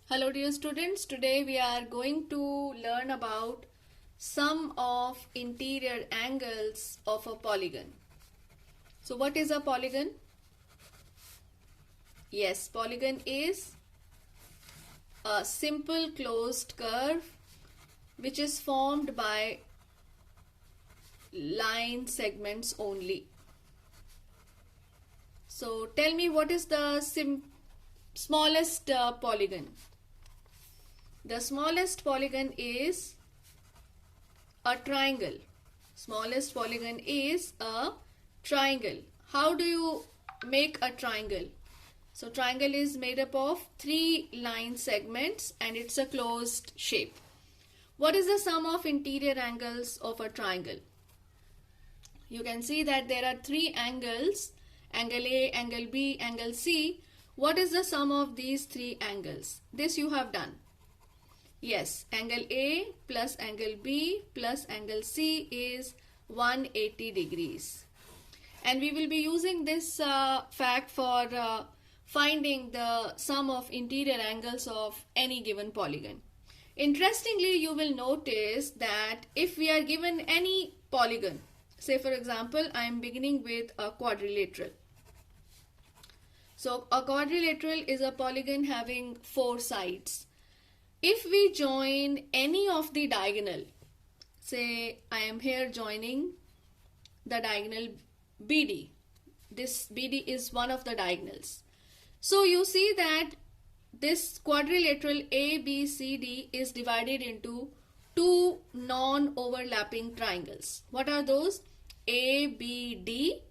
Hello dear students, today we are going to learn about sum of interior angles of a polygon. So what is a polygon? Yes, polygon is a simple closed curve which is formed by line segments only. So tell me, what is the smallest polygon? The smallest polygon is a triangle. Smallest polygon is a triangle. How do you make a triangle? So triangle is made up of 3 line segments and it's a closed shape. What is the sum of interior angles of a triangle? You can see that there are 3 angles, angle A, angle B, angle C. What is the sum of these 3 angles? This you have done. Yes, angle A plus angle B plus angle C is 180 degrees. And we will be using this fact for finding the sum of interior angles of any given polygon. Interestingly, you will notice that if we are given any polygon, say for example, I am beginning with a quadrilateral. So a quadrilateral is a polygon having 4 sides. If we join any of the diagonal, say I am here joining the diagonal BD. This BD is one of the diagonals. So you see that this quadrilateral ABCD is divided into 2 non-overlapping triangles. What are those? ABD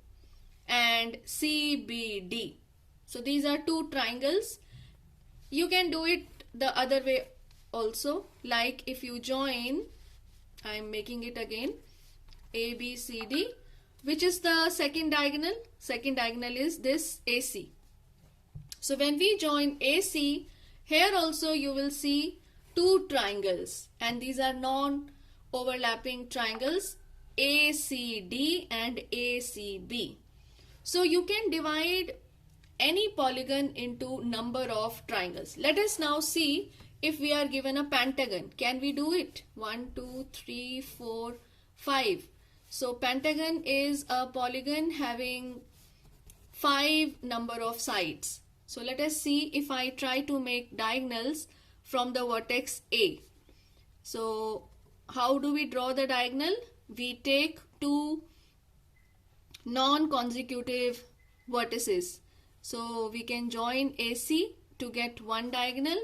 and CBD. So these are 2 triangles. You can do it the other way also, like if you join, I am making it again, ABCD, which is the second diagonal? Second diagonal is this AC. So when we join AC, here also you will see 2 triangles and these are non-overlapping triangles, ACD and ACB. So you can divide any polygon into number of triangles. Let us now see if we are given a pentagon. Can we do it? 1, 2, 3, 4, 5. So pentagon is a polygon having 5 number of sides. So let us see if I try to make diagonals from the vertex A. So how do we draw the diagonal? We take 2 non-consecutive vertices. So we can join AC to get one diagonal.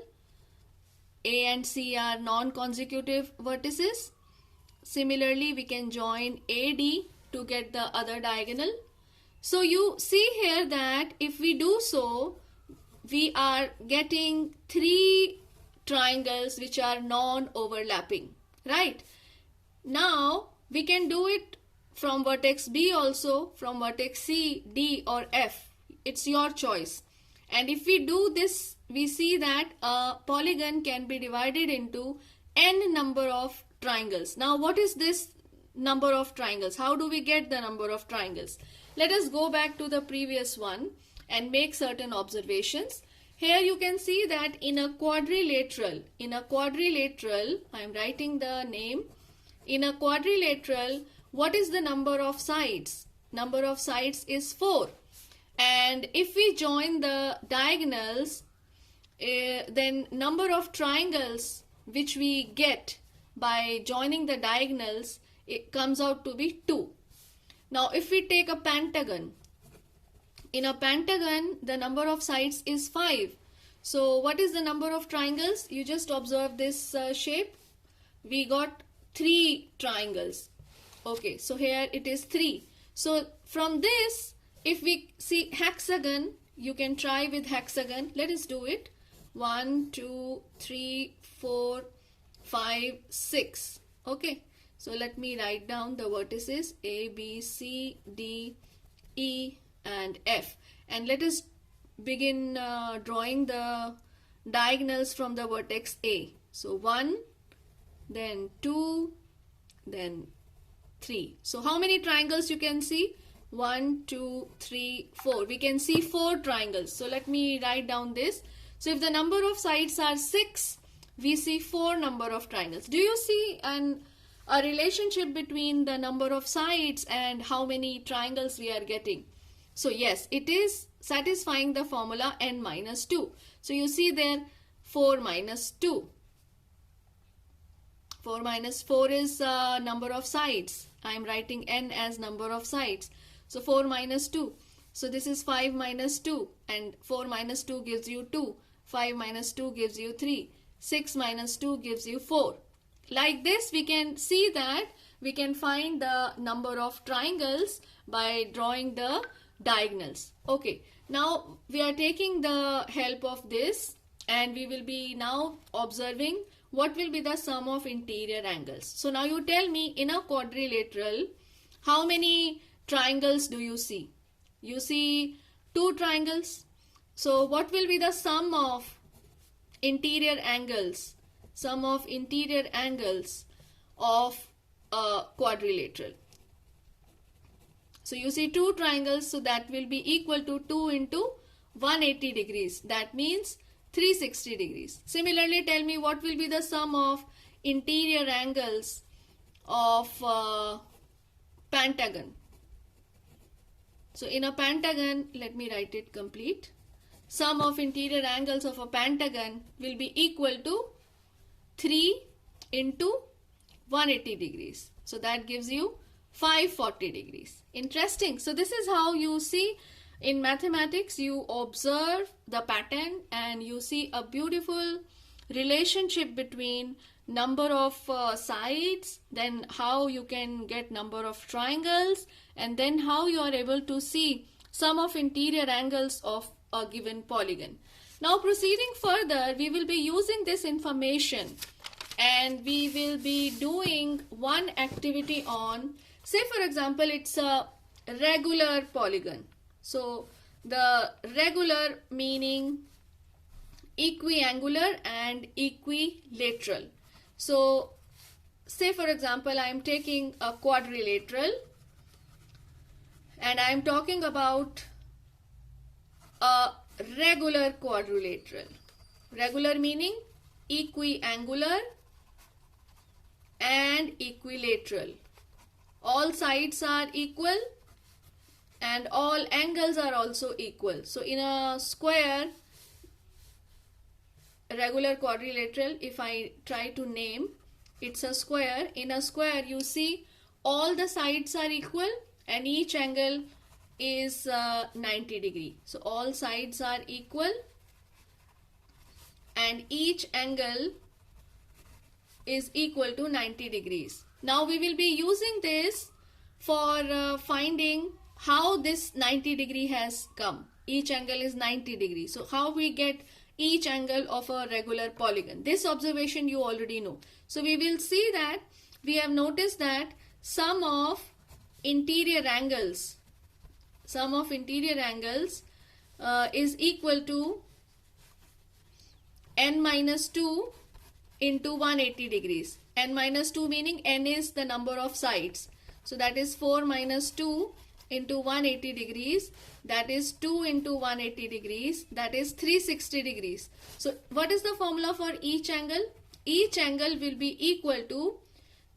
A and C are non-consecutive vertices. Similarly, we can join AD to get the other diagonal. So you see here that if we do so, we are getting 3 triangles which are non-overlapping, right? Now we can do it from vertex B also, from vertex C, D or F. It's your choice. And if we do this, we see that a polygon can be divided into n number of triangles. Now what is this number of triangles? How do we get the number of triangles? Let us go back to the previous one and make certain observations. Here you can see that in a quadrilateral, I am writing the name. In a quadrilateral, what is the number of sides? Number of sides is 4. And if we join the diagonals, then number of triangles which we get by joining the diagonals, it comes out to be 2. Now if we take a pentagon, in a pentagon the number of sides is 5. So what is the number of triangles? You just observe this shape. We got 3 triangles. Okay, so here it is 3. So from this, if we see hexagon, you can try with hexagon. Let us do it. 1, 2, 3, 4, 5, 6. Okay. So let me write down the vertices A, B, C, D, E and F. And let us begin drawing the diagonals from the vertex A. So 1, then 2, then 3. So how many triangles you can see? 1, 2, 3, 4. We can see 4 triangles. So let me write down this. So if the number of sides are 6, we see 4 number of triangles. Do you see a relationship between the number of sides and how many triangles we are getting? So yes, it is satisfying the formula n minus 2. So you see there 4 minus 2. 4 minus 4 is number of sides. I am writing n as number of sides. So 4 minus 2. So this is 5 minus 2, and 4 minus 2 gives you 2. 5 minus 2 gives you 3. 6 minus 2 gives you 4. Like this, we can see that we can find the number of triangles by drawing the diagonals. Okay, now we are taking the help of this, and we will be now observing what will be the sum of interior angles. So now you tell me, in a quadrilateral, how many triangles do you see? You see 2 triangles. So what will be the sum of interior angles? Sum of interior angles of a quadrilateral. So you see 2 triangles, so that will be equal to 2 into 180 degrees. That means 360 degrees. Similarly, tell me what will be the sum of interior angles of pentagon. So in a pentagon, let me write it complete. Sum of interior angles of a pentagon will be equal to 3 into 180 degrees. So that gives you 540 degrees. Interesting. So this is how you see in mathematics, you observe the pattern and you see a beautiful relationship between number of sides, then how you can get number of triangles, and then how you are able to see sum of interior angles of a given polygon. Now proceeding further, we will be using this information and we will be doing one activity on, say for example, it's a regular polygon. So the regular meaning equiangular and equilateral. So say for example, I am taking a quadrilateral and I am talking about a regular quadrilateral. Regular meaning equiangular and equilateral. All sides are equal and all angles are also equal. So in a square, regular quadrilateral, if I try to name, it's a square. In a square, you see all the sides are equal and each angle is 90 degree. So all sides are equal and each angle is equal to 90 degrees. Now we will be using this for finding how this 90 degree has come. Each angle is 90 degrees. So how we get each angle of a regular polygon? This observation you already know. So we will see that we have noticed that sum of interior angles is equal to n minus 2 into 180 degrees. N minus 2 meaning n is the number of sides. So that is 4 minus 2 into 180 degrees. That is 2 into 180 degrees. That is 360 degrees. So what is the formula for each angle? Each angle will be equal to,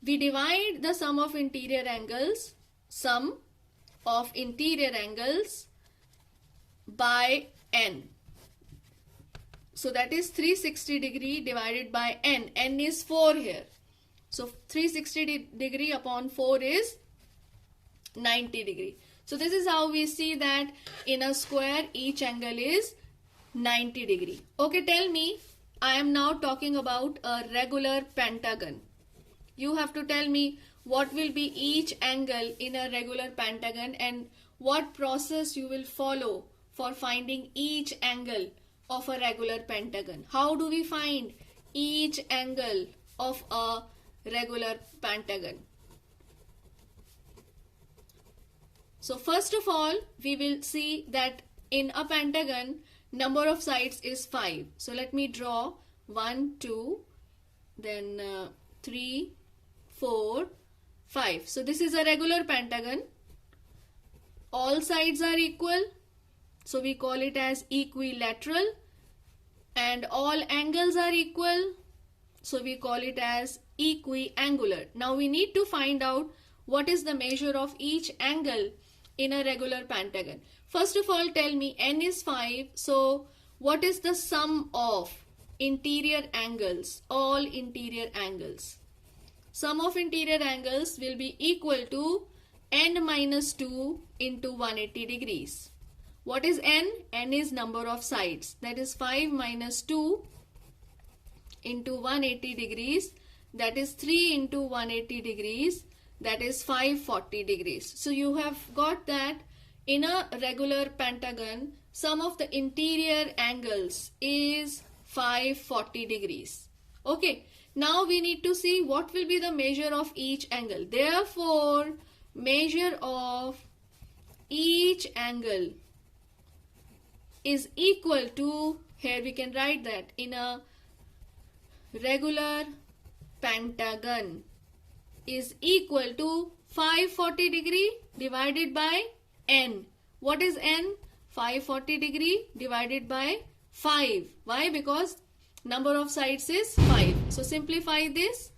we divide the sum of interior angles by n. So that is 360 degree divided by n. N is 4 here. So 360 degree upon 4 is 90 degree. So this is how we see that in a square each angle is 90 degree. Okay, tell me, I am now talking about a regular pentagon. You have to tell me what will be each angle in a regular pentagon and what process you will follow for finding each angle of a regular pentagon. How do we find each angle of a regular pentagon? So first of all, we will see that in a pentagon, number of sides is 5. So let me draw 1, 2, then 3, 4, 5. So this is a regular pentagon. All sides are equal. So we call it as equilateral. and all angles are equal, so we call it as equiangular. Now we need to find out what is the measure of each angle in a regular pentagon. First of all, tell me, n is 5, so what is the sum of interior angles, all interior angles? Sum of interior angles will be equal to n minus 2 into 180 degrees. What is n? N is number of sides. That is 5 minus 2 into 180 degrees. That is 3 into 180 degrees. That is 540 degrees. So you have got that in a regular pentagon, sum of the interior angles is 540 degrees. Okay. Now we need to see what will be the measure of each angle. Therefore, measure of each angle is equal to, here we can write that, in a regular pentagon is equal to 540 degree divided by n. What is n? 540 degree divided by 5. Why? Because number of sides is 5. So simplify this.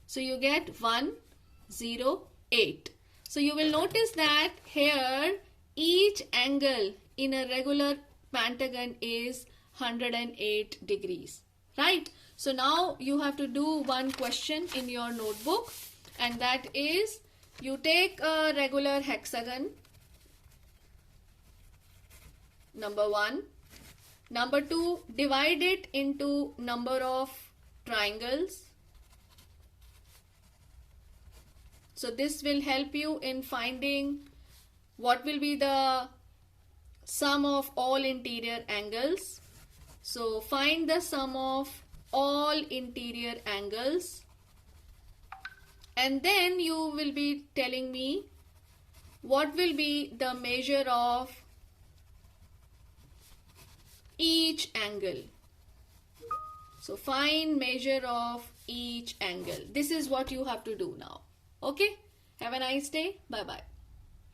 So you get 108. So you will notice that here each angle in a regular pentagon is 108 degrees. Right? So now you have to do one question in your notebook, and that is, you take a regular hexagon, number 1. Number 2, divide it into number of triangles. So this will help you in finding what will be the sum of all interior angles. So find the sum of all interior angles, and then you will be telling me what will be the measure of each angle. So find measure of each angle. This is what you have to do now. Okay? Have a nice day. Bye bye.